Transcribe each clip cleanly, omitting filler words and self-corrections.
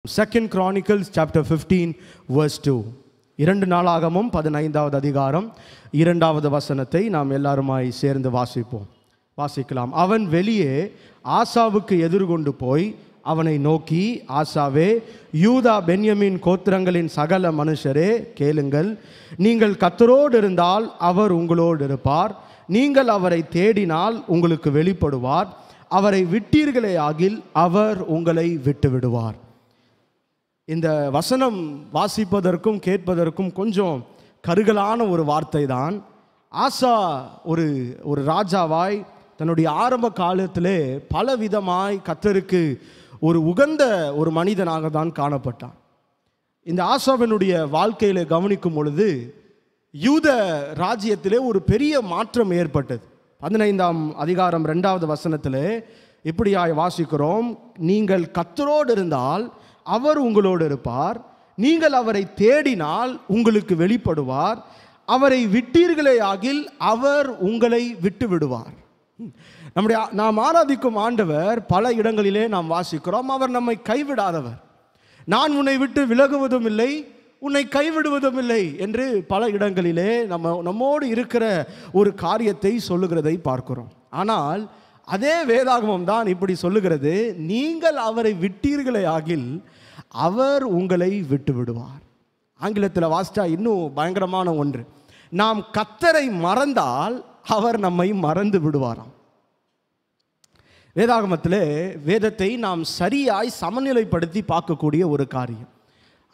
2 Chronicles chapter 15 verse 2. 2 நாளாகமம் 15வது அதிகாரம் 2வது வசனத்தை நாம் எல்லாருமாய் சேர்ந்து வாசிக்கலாம். அவன் வெளியே ஆசாவுக்கு எதிர்கொண்டு போய் அவனை நோக்கி, ஆசாவே, யூதா பென்யமீன் கோத்திரங்களின் சகல மனுஷரே கேளுங்கள். நீங்கள் கர்த்தரோடு இருந்தால் அவர் உங்களோடு இருப்பார். நீங்கள் அவரை தேடினால் உங்களுக்கு வெளிப்படுவார். அவரை விட்டீர்களே ஆகில் அவர் உங்களை விட்டு விடுவார். இந்த வசனம் வாசிப்பதற்கும் கேட்பதற்கும் கொஞ்சம் கருகலான ஒரு வார்த்தை தான். ஆசா ஒரு ராஜாவாய் தன்னுடைய ஆரம்ப காலத்திலே பலவிதமாய் கர்த்தருக்கு ஒரு உகந்த ஒரு மனிதனாக தான் காணப்பட்டான். இந்த ஆசாவினுடைய வாழ்க்கையில கவனிக்கும் பொழுது யூத ராஜ்யத்திலே ஒரு பெரிய மாற்றம் ஏற்பட்டது. 15ஆம் அதிகாரம் 2வது வசனத்திலே இப்படியாய் வாசிக்கிறோம், நீங்கள் கர்த்தரோடு இருந்தால் அவர் உங்களோடு இருப்பார். நீங்கள் அவரை தேடினால் உங்களுக்கு வெளிப்படுவார். அவரை விட்டீர்களே ஆகில் அவர் உங்களை விட்டு விடுவார். நாம் ஆராதிக்கும் ஆண்டவர் பல இடங்களிலே நாம் வாசிக்கிறோம், அவர் நம்மை கைவிடாதவர். நான் உன்னை விட்டு விலகுவதும் இல்லை, உன்னை கைவிடுவதும் இல்லை என்று பல இடங்களிலே நம்மோடு இருக்கிற ஒரு காரியத்தை சொல்லுகிறதை பார்க்கிறோம். ஆனால் அதே வேதாகமம் தான் இப்படி சொல்லுகிறது, நீங்கள் அவரை விட்டீர்களே ஆகில் அவர் உங்களை விட்டு விடுவார். ஆங்கிலத்தில் வாசித்தா இன்னும் பயங்கரமான ஒன்று, நாம் கர்த்தரை மறந்தால் அவர் நம்மை மறந்து விடுவாராம். வேதாகமத்திலே வேதத்தை நாம் சரியாய் சமநிலைப்படுத்தி பார்க்கக்கூடிய ஒரு காரியம்.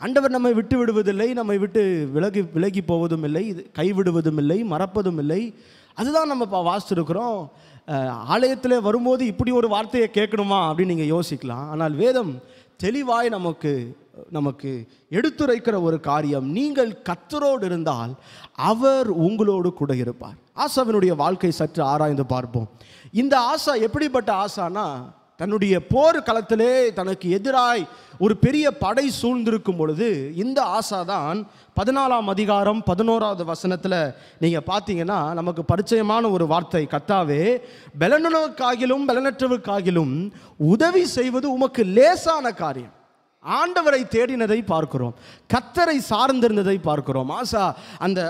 ஆண்டவர் நம்மை விட்டு விடுவதில்லை, நம்மை விட்டு விலகி போவதும் இல்லை, கைவிடுவதும் இல்லை, மறப்பதும் இல்லை. அதுதான் நம்ம வாசிச்சிருக்கிறோம். ஆலயத்தில் வரும்போது இப்படி ஒரு வார்த்தையை கேட்கணுமா அப்படின்னு நீங்கள் யோசிக்கலாம். ஆனால் வேதம் தெளிவாய் நமக்கு எடுத்துரைக்கிற ஒரு காரியம், நீங்கள் கர்த்தரோடு இருந்தால் அவர் உங்களோடு கூட இருப்பார். ஆசாவினுடைய வாழ்க்கை சற்று ஆராய்ந்து பார்ப்போம். இந்த ஆசா எப்படிப்பட்ட ஆசானா, தன்னுடைய போர் களத்திலே தனக்கு எதிராய் ஒரு பெரிய படை சூழ்ந்திருக்கும் பொழுது இந்த ஆசா தான் 14ஆம் அதிகாரம் 11வது வசனத்தில் நீங்கள் பார்த்தீங்கன்னா நமக்கு பரிச்சயமான ஒரு வார்த்தை, கர்த்தாவே, பலனுக்காகிலும் பலனற்றவுக்காகிலும் உதவி செய்வது உமக்கு லேசான காரியம். ஆண்டவரை தேடினதை பார்க்கிறோம், கர்த்தரை சார்ந்திருந்ததை பார்க்கிறோம். ஆசா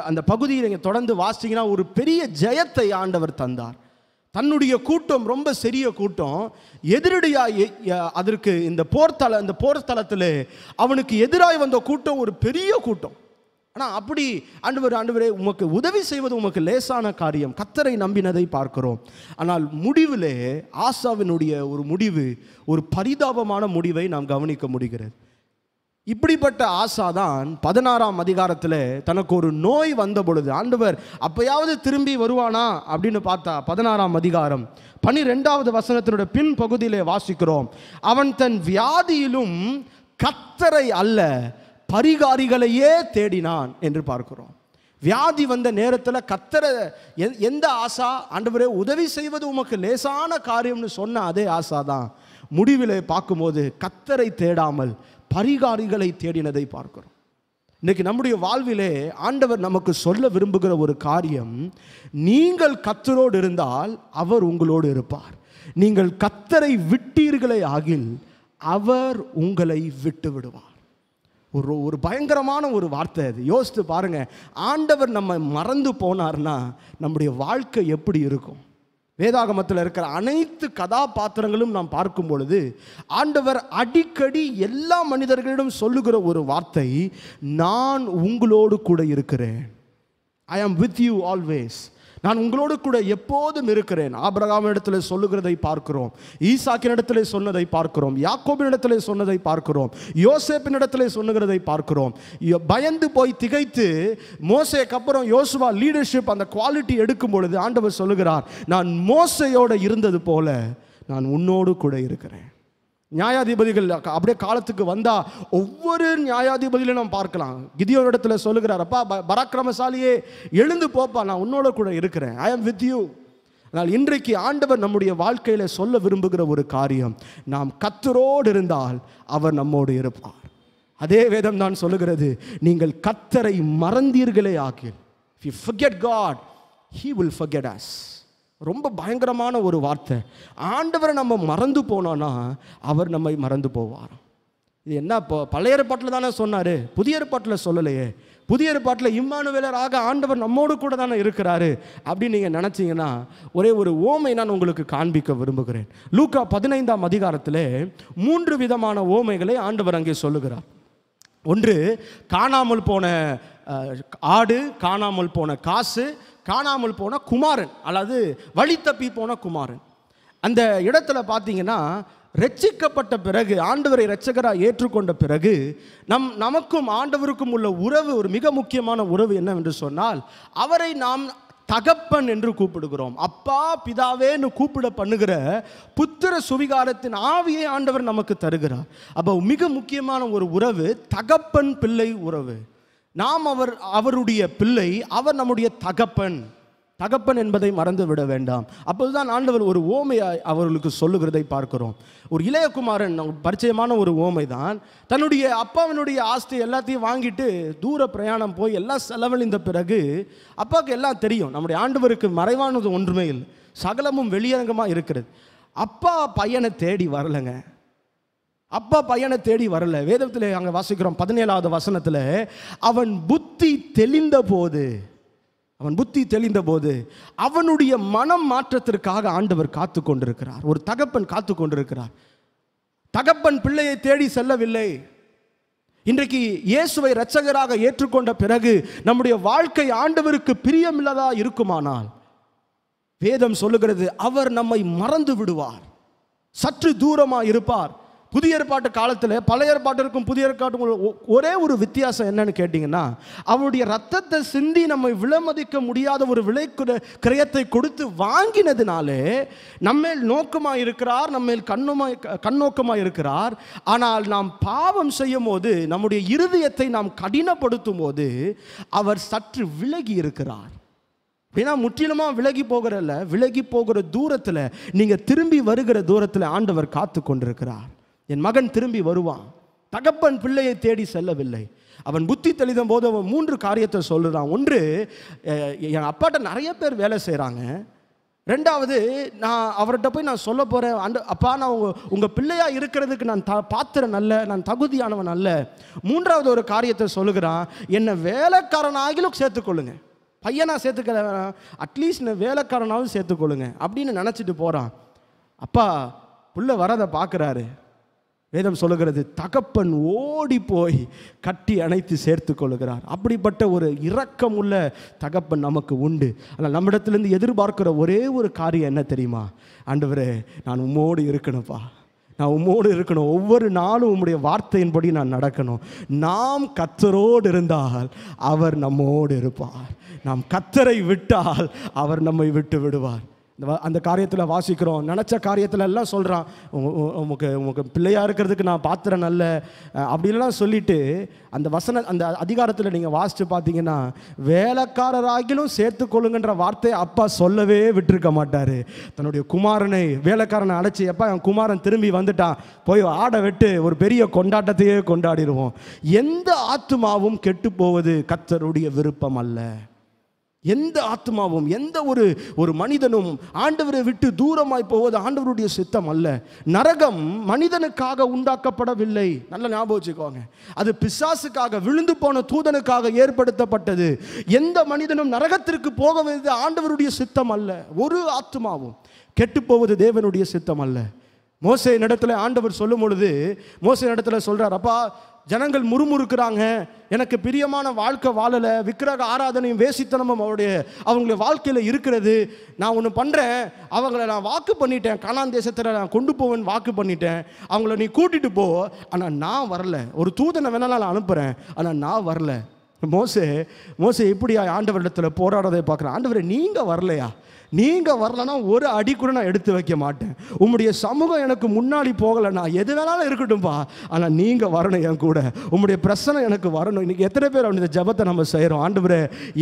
அந்த பகுதியை நீங்கள் தொடர்ந்து வாசித்தீங்கன்னா ஒரு பெரிய ஜெயத்தை ஆண்டவர் தந்தார். தன்னுடைய கூட்டம் ரொம்ப சிறிய கூட்டம், எதிரடியாக அதற்கு இந்த போர்த்தலத்தில் அவனுக்கு எதிராக வந்த கூட்டம் ஒரு பெரிய கூட்டம். ஆனால் அப்படி ஆண்டவரே உமக்கு உதவி செய்வது உமக்கு லேசான காரியம், கர்த்தரை நம்பினதை பார்க்கிறோம். ஆனால் முடிவிலே ஆசாவினுடைய ஒரு முடிவு ஒரு பரிதாபமான முடிவை நாம் கவனிக்க முடிகிறது. இப்படிப்பட்ட ஆசா தான் 16ஆம் அதிகாரத்தில் தனக்கு ஒரு நோய் வந்த பொழுது ஆண்டவர் அப்பயாவது திரும்பி வருவானா அப்படின்னு பார்த்தா 16ஆம் அதிகாரம் 12வது வசனத்தினுடைய பின் பகுதியிலே வாசிக்கிறோம், அவன் தன் வியாதியிலும் கர்த்தரை அல்ல பரிகாரிகளையே தேடினான் என்று பார்க்கிறோம். வியாதி வந்த நேரத்தில் கர்த்தரை எந்த ஆசா, ஆண்டவரே உதவி செய்வது உமக்கு லேசான காரியம்னு சொன்ன அதே ஆசா தான் முடிவிலே பார்க்கும்போது கர்த்தரை தேடாமல் பரிகாரிகளை தேடினதை பார்க்கிறோம். இன்னைக்கு நம்முடைய வாழ்விலே ஆண்டவர் நமக்கு சொல்ல விரும்புகிற ஒரு காரியம், நீங்கள் கர்த்தரோடு இருந்தால் அவர் உங்களோடு இருப்பார். நீங்கள் கர்த்தரை விட்டீர்களே ஆகில் அவர் உங்களை விட்டு விடுவார். ஒரு பயங்கரமான ஒரு வார்த்தை அது. யோசித்து பாருங்க, ஆண்டவர் நம்ம மறந்து போனார்னா நம்முடைய வாழ்க்கை எப்படி இருக்கும்? வேதாகமத்தில் இருக்கிற அனைத்து கதாபாத்திரங்களும் நாம் பார்க்கும் பொழுது ஆண்டவர் அடிக்கடி எல்லா மனிதர்களிடம் சொல்லுகிற ஒரு வார்த்தை, நான் உங்களோடு கூட இருக்கிறேன். ஐ ஆம் வித் யூ ஆல்வேஸ். நான் உங்களோடு கூட எப்போதும் இருக்கிறேன். ஆபிரகாம் இடத்துல சொல்லுகிறதை பார்க்கிறோம், ஈசாக்கின் இடத்துல சொன்னதை பார்க்கிறோம், யாக்கோபின் இடத்துல சொன்னதை பார்க்கிறோம், யோசேப்பின் இடத்துல சொன்னுகிறதை பார்க்கிறோம். பயந்து போய் திகைத்து மோசேக்கு அப்புறம் யோசுவா லீடர்ஷிப் அந்த குவாலிட்டி எடுக்கும் பொழுது ஆண்டவர் சொல்லுகிறார், நான் மோசையோடு இருந்தது போல நான் உன்னோடு கூட இருக்கிறேன். நியாயாதிபதிகள் அப்படியே காலத்துக்கு வந்தா ஒவ்வொரு நியாயாதிபதியிலும் நாம் பார்க்கலாம். கிதியோன் இடத்துல சொல்லுகிறார், அப்பா பராக்கிரமசாலியே எழுந்து போப்பா, நான் உன்னோட கூட இருக்கிறேன், ஐ ஆம் வித் யூ. ஆனால் இன்றைக்கு ஆண்டவர் நம்முடைய வாழ்க்கையில சொல்ல விரும்புகிற ஒரு காரியம், நாம் கர்த்தரோடு இருந்தால் அவர் நம்மோடு இருப்பார். அதே வேதம் தான் சொல்லுகிறது, நீங்கள் கர்த்தரை மறந்தீர்களே ஆகில், if you forget God, he will forget us. ரொம்ப பயங்கரமான ஒரு வார்த்தை. ஆண்டவரை நம்ம மறந்து போனோன்னா அவர் நம்மை மறந்து போவார். இது என்ன பழைய ஏற்பாட்டில் தானே சொன்னார், புதிய ஏற்பாட்டில் சொல்லலையே. புதிய ஏற்பாட்டில் இம்மானுவேலராக ஆண்டவர் நம்மோடு கூட தானே இருக்கிறாரு அப்படின்னு நீங்கள் நினச்சிங்கன்னா ஒரே ஒரு ஓமை நான் உங்களுக்கு காண்பிக்க விரும்புகிறேன். லூக்கா 15ஆம் அதிகாரத்தில் 3 விதமான ஓமைகளை ஆண்டவர் அங்கே சொல்லுகிறார். ஒன்று, காணாமல் போன ஆடு, காணாமல் போன காசு, காணாமல் போன குமாரன், அல்லது வழி தப்பி போன குமாரன். அந்த இடத்துல பார்த்தீங்கன்னா ரட்சிக்கப்பட்ட பிறகு, ஆண்டவரை இரட்சகராக ஏற்றுக்கொண்ட பிறகு நமக்கும் ஆண்டவருக்கும் உள்ள உறவு, ஒரு மிக முக்கியமான உறவு என்னவென்று சொன்னால், அவரை நாம் தகப்பன் என்று கூப்பிடுகிறோம். அப்பா பிதாவேன்னு கூப்பிட பண்ணுகிற புத்திர சுவிகாரத்தின் ஆவியை ஆண்டவர் நமக்கு தருகிறார். அப்போ மிக முக்கியமான ஒரு உறவு தகப்பன் பிள்ளை உறவு. நாம் அவருடைய பிள்ளை, அவர் நம்முடைய தகப்பன். தகப்பன் என்பதை மறந்து விட வேண்டாம். அப்போதுதான் ஆண்டவர் ஒரு ஓமையாய் அவர்களுக்கு சொல்லுகிறதை பார்க்கிறோம். ஒரு இளையகுமாரன், பரிச்சயமான ஒரு ஓமை தான். தன்னுடைய அப்பாவினுடைய ஆஸ்தி எல்லாத்தையும் வாங்கிட்டு தூர பிரயாணம் போய் எல்லாம் செலவழிந்த பிறகு, அப்பாவுக்கு எல்லாம் தெரியும், நம்முடைய ஆண்டவருக்கு மறைவானது ஒன்றுமே இல்லை, சகலமும் வெளியரங்கமாக இருக்கிறது. அப்பா பையனை தேடி வரலைங்க. அப்பா பையனை தேடி வரல. வேதத்தில் அங்கே வாசிக்கிறோம் 17வது வசனத்தில், அவன் புத்தி தெளிந்த போது அவனுடைய மனம் மாற்றத்திற்காக ஆண்டவர் காத்து கொண்டிருக்கிறார். ஒரு தகப்பன் காத்து கொண்டிருக்கிறார். தகப்பன் பிள்ளையை தேடி செல்லவில்லை. இன்றைக்கு இயேசுவை இரட்சகராக ஏற்றுக்கொண்ட பிறகு நம்முடைய வாழ்க்கை ஆண்டவருக்கு பிரியமில்லதா இருக்குமானால், வேதம் சொல்லுகிறது அவர் நம்மை மறந்து விடுவார், சற்று தூரமாக இருப்பார். புதிய ஏற்பாட்டு காலத்தில் பழைய ஏற்பாட்டிற்கும் புதிய ஏற்பாட்டுக்கும் ஒரே ஒரு வித்தியாசம் என்னன்னு கேட்டிங்கன்னா, அவருடைய ரத்தத்தை சிந்தி நம்மை விலைமதிக்க முடியாத ஒரு விலை கிரயத்தை கொடுத்து வாங்கினதுனாலே நம்மேல் நோக்கமாக இருக்கிறார், நம்மேல் கண்ணோக்கமாக இருக்கிறார். ஆனால் நாம் பாவம் செய்யும் போது, நம்முடைய இருதயத்தை நாம் கடினப்படுத்தும் போது அவர் சற்று விலகி இருக்கிறார். அப்படின்னா முற்றிலுமாக விலகி போகிறல்ல, விலகி போகிற தூரத்தில், நீங்கள் திரும்பி வருகிற தூரத்தில் ஆண்டவர் காத்து கொண்டிருக்கிறார். என் மகன் திரும்பி வருவான். தகப்பன் பிள்ளையை தேடி செல்லவில்லை. அவன் புத்தி தெளிந்த போது அவன் 3 காரியத்தை சொல்லுறான். ஒன்று, என் அப்பாட்ட நிறைய பேர் வேலை செய்கிறாங்க. ரெண்டாவது, நான் அவர்கிட்ட போய் நான் சொல்ல போகிறேன், அப்பா நான் உங்கள் பிள்ளையாக இருக்கிறதுக்கு நான் பாத்திரம் அல்ல, நான் தகுதியானவன் அல்ல. மூன்றாவது ஒரு காரியத்தை சொல்லுகிறான், என்னை வேலைக்காரனாகிலும் சேர்த்துக்கொள்ளுங்க, பையனாக சேர்த்துக்க வேணாம், அட்லீஸ்ட் நான் வேலைக்காரனாகவும் சேர்த்துக்கொள்ளுங்க அப்படின்னு நினச்சிட்டு போகிறான். அப்பா புள்ள வரதை பார்க்குறாரு. வேதம் சொல்லுகிறது, தகப்பன் ஓடி போய் கட்டி அணைத்து சேர்த்து கொள்ளுகிறார். அப்படிப்பட்ட ஒரு இரக்கம் உள்ள தகப்பன் நமக்கு உண்டு. ஆனால் நம்மிடத்திலிருந்து எதிர்பார்க்கிற ஒரே ஒரு காரியம் என்ன தெரியுமா? ஆண்டவரே, நான் உம்மோடு இருக்கணும்ப்பா, நான் உம்மோடு இருக்கணும், ஒவ்வொரு நாளும் உம்முடைய வார்த்தையின்படி நான் நடக்கணும். நாம் கர்த்தரோடு இருந்தால் அவர் நம்மோடு இருப்பார், நாம் கர்த்தரை விட்டால் அவர் நம்மை விட்டு விடுவார். அந்த காரியத்தில் வாசிக்கிறோம், நினச்ச காரியத்தில் எல்லாம் சொல்கிறான், உமக்கு பிள்ளையாக இருக்கிறதுக்கு நான் பாத்திரம் நல்ல அப்படிலாம் சொல்லிட்டு அந்த அதிகாரத்தில் நீங்கள் வாசித்து பார்த்தீங்கன்னா, வேலைக்காரராகிலும் சேர்த்துக்கொள்ளுங்கன்ற வார்த்தையை அப்பா சொல்லவே விட்டுருக்க மாட்டார். தன்னுடைய குமாரனை, வேலைக்காரனை அழைச்சி, எப்பா என் குமாரன் திரும்பி வந்துட்டான், போய் ஆடை வெட்டு, ஒரு பெரிய கொண்டாட்டத்தையே கொண்டாடிடுவோம். எந்த ஆத்துமாவும் கெட்டு போவது கர்த்தருடைய விருப்பம் அல்ல. எந்த ஆத்மாவும், எந்த ஒரு மனிதனும் ஆண்டவரை விட்டு தூரமாய் போவது ஆண்டவருடைய சித்தம் அல்ல. நரகம் மனிதனுக்காக உண்டாக்கப்படவில்லை, நல்ல ஞாபகம் வச்சுக்கோங்க. அது பிசாசுக்காக, விழுந்து போன தூதனுக்காக ஏற்படுத்தப்பட்டது. எந்த மனிதனும் நரகத்திற்கு போக வேண்டியது ஆண்டவருடைய சித்தம் அல்ல. ஒரு ஆத்மாவும் கெட்டு போவது தேவனுடைய சித்தம் அல்ல. மோசேயின் இடத்துல ஆண்டவர் சொல்லும் பொழுது, மோசேயின் இடத்துல சொல்றார், அப்பா ஜனங்கள் முறுமுறுக்கிறாங்க, எனக்கு பிரியமான வாழ்க்கை வாழலை, விக்கிரக ஆராதனையும் வேசித்தனமும் அவங்களுடைய வாழ்க்கையில் இருக்கிறது. நான் ஒன்று பண்ணுறேன், அவங்கள நான் வாக்கு பண்ணிட்டேன், கானான் தேசத்தில் நான் கொண்டு போவேன் வாக்கு பண்ணிட்டேன், அவங்கள நீ கூட்டிகிட்டு போ, ஆனால் நான் வரல. ஒரு தூதனை வேணாலும் நான் அனுப்புகிறேன், ஆனால் நான் வரல. மோசே இப்படியா ஆண்டவரிடத்தில் போராடுறதை பார்க்குறேன். ஆண்டவரை நீங்கள் வரலையா? நீங்கள் வரலன்னா ஒரு அடி கூட நான் எடுத்து வைக்க மாட்டேன். உம்முடைய சமூகம் எனக்கு முன்னாடி போகலை, நான் எது வேணாலும் இருக்கட்டும்பா, ஆனால் நீங்கள் வரணும் என் கூட, உம்முடைய பிரச்சனை எனக்கு வரணும். இன்றைக்கி எத்தனை பேர் இந்த ஜெபத்தை நம்ம செய்கிறோம்? ஆண்டவரே,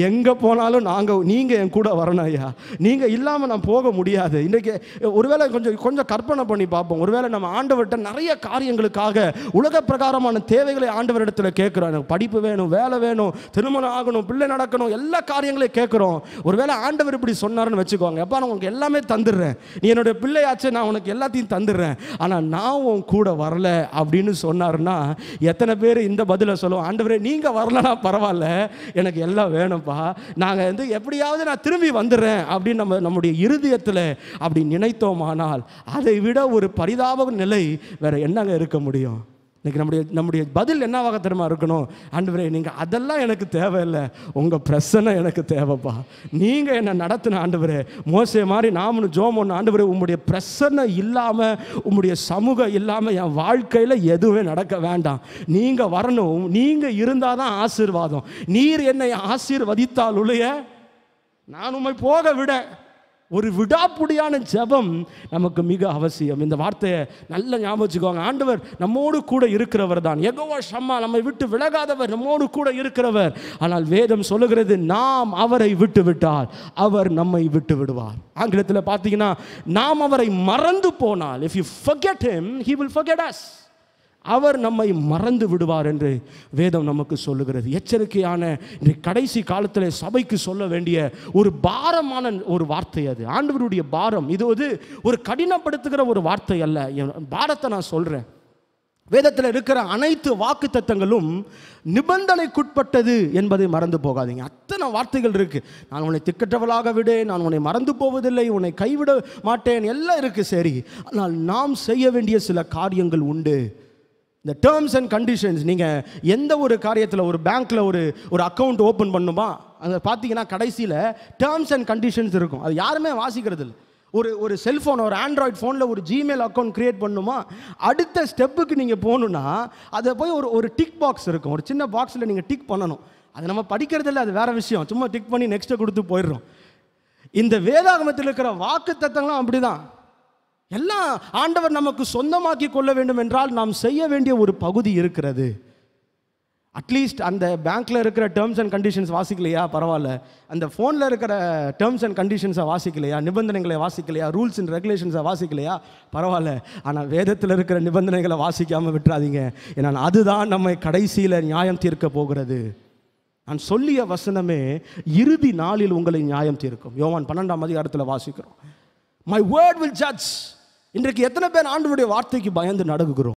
எங்கே போனாலும் நீங்கள் என் கூட வரணும் ஐயா, நீங்கள் இல்லாமல் நான் போக முடியாது. இன்றைக்கி ஒருவேளை கொஞ்சம் கற்பனை பண்ணி பார்ப்போம். ஒருவேளை நம்ம ஆண்டவர்கிட்ட நிறைய காரியங்களுக்காக, உலக பிரகாரமான தேவைகளை ஆண்டவரிடத்தில் கேட்குறோம். எனக்கு படிப்பு வேணும், வேலை வேணும், திருமணம் ஆகணும், பிள்ளை நடக்கணும், எல்லா காரியங்களையும் கேட்குறோம். ஒருவேளை ஆண்டவர் இப்படி சொன்னார்னு வச்சு வச்சுக்கோங்க. எப்பா நான் உனக்கு எல்லாமே தந்துடுறேன், நீ என்னுடைய பிள்ளையாச்சே, நான் உனக்கு எல்லாத்தையும் தந்துடுறேன், ஆனால் நான் உன் கூட வரல அப்படின்னு சொன்னார்னா எத்தனை பேர் இந்த பதிலை சொல்லுவோம்? ஆண்டவரே நீங்கள் வரலனா பரவாயில்ல, எனக்கு எல்லாம் வேணும்ப்பா, நாங்கள் எப்படியாவது நான் திரும்பி வந்துடுறேன் அப்படின்னு நம்முடைய இருதயத்தில் அப்படி நினைத்தோமானால் அதை விட ஒரு பரிதாப நிலை வேற என்னங்க இருக்க முடியும்? இன்னைக்கு நம்முடைய பதில் என்னவாக தெரியுமா இருக்கணும்? ஆண்டவரே நீங்கள் அதெல்லாம் எனக்கு தேவையில்லை, உங்கள் பிரசன்னை எனக்கு தேவைப்பா, நீங்கள் என்னை நடத்தின ஆண்டவரே, மோசே மாதிரி நாமளும் ஜோம் ஒன்று, ஆண்டவரே உங்களுடைய பிரசன்னை இல்லாமல், உங்களுடைய சமூகம் இல்லாமல் என் வாழ்க்கையில் எதுவுமே நடக்க வேண்டாம், நீங்கள் வரணும், நீங்கள் இருந்தால் தான் ஆசீர்வாதம், நீர் என்னை ஆசீர்வதித்தால் ஒழிய நான் உம்மை போக விட. ஒரு விடாப்புடியான ஜெபம் நமக்கு மிக அவசியம். இந்த வார்த்தையை நல்ல ஞாபகம் வச்சுக்கோங்க. ஆண்டவர் நம்மோடு கூட இருக்கிறவர் தான். யெகோவா ஷம்மா, நம்மை விட்டு விலகாதவர், நம்மோடு கூட இருக்கிறவர். ஆனால் வேதம் சொல்லுகிறது, நாம் அவரை விட்டு விட்டால் அவர் நம்மை விட்டு விடுவார். ஆங்கிலத்தில் பார்த்தீங்கன்னா, நாம் அவரை மறந்து போனால், if you forget him, he will forget us. அவர் நம்மை மறந்து விடுவார் என்று வேதம் நமக்கு சொல்லுகிறது. எச்சரிக்கையான இன்றைக்கு கடைசி காலத்தில் சபைக்கு சொல்ல வேண்டிய ஒரு பாரமான ஒரு வார்த்தை அது. ஆண்டவருடைய பாரம் இது ஒரு கடினப்படுத்துகிற ஒரு வார்த்தை அல்ல. பாரத்தை நான் சொல்கிறேன். வேதத்தில் இருக்கிற அனைத்து வாக்கு தத்தங்களும் நிபந்தனைக்குட்பட்டது என்பதை மறந்து போகாதீங்க. அத்தனை வார்த்தைகள் இருக்கு. நான் உன்னை திக்கற்றவளாக விடேன், நான் உன்னை மறந்து போவதில்லை, உன்னை கைவிட மாட்டேன், எல்லாம் இருக்கு. சரி, ஆனால் நாம் செய்ய வேண்டிய சில காரியங்கள் உண்டு. இந்த டேர்ம்ஸ் அண்ட் கண்டிஷன்ஸ், நீங்கள் எந்த ஒரு காரியத்தில், ஒரு பேங்க்கில் ஒரு அக்கௌண்ட் ஓப்பன் பண்ணுமா, அதை பார்த்தீங்கன்னா கடைசியில் டேர்ம்ஸ் அண்ட் கண்டிஷன்ஸ் இருக்கும். அது யாருமே வாசிக்கிறது இல்லை. ஒரு செல்ஃபோன், ஒரு ஆண்ட்ராய்டு ஃபோனில் ஒரு ஜிமெயில் அக்கௌண்ட் க்ரியேட் பண்ணணுமா, அடுத்த ஸ்டெப்புக்கு நீங்கள் போகணுன்னா அதை போய் ஒரு டிக் பாக்ஸ் இருக்கும், ஒரு சின்ன பாக்ஸில் நீங்கள் டிக் பண்ணணும். அது நம்ம படிக்கிறது இல்லை, அது வேறு விஷயம். சும்மா டிக் பண்ணி நெக்ஸ்ட்டை கொடுத்து போயிடுறோம். இந்த வேதாகமத்தில் இருக்கிற வாக்கு தத்தங்களும் அப்படி தான். எல்லாம் ஆண்டவர் நமக்கு சொந்தமாக்கி கொள்ள வேண்டும் என்றால் நாம் செய்ய வேண்டிய ஒரு பகுதி இருக்கிறது. அட்லீஸ்ட் அந்த பேங்க்கில் இருக்கிற டேர்ம்ஸ் அண்ட் கண்டிஷன்ஸ் வாசிக்கலையா பரவாயில்ல, அந்த ஃபோனில் இருக்கிற டேர்ம்ஸ் அண்ட் கண்டிஷன்ஸை வாசிக்கலையா, நிபந்தனைகளை வாசிக்கலையா, ரூல்ஸ் அண்ட் ரெகுலேஷன்ஸை வாசிக்கலையா பரவாயில்ல, ஆனால் வேதத்தில் இருக்கிற நிபந்தனைகளை வாசிக்காமல் விட்டுறாதீங்க. ஏன்னா அதுதான் நம்மை கடைசியில் நியாயம் தீர்க்க போகிறது. நான் சொல்லிய வசனமே இறுதி நாளில் உங்களை நியாயம் தீர்க்கும். யோவான் 12ஆம் அதிகாரத்தில் வாசிக்கிறோம், மை வேர்ட் வில் ஜட்ஜ். இன்றைக்கு எத்தனை பேர் ஆண்டவருடைய வார்த்தைக்கு பயந்து நடக்குகிறோம்?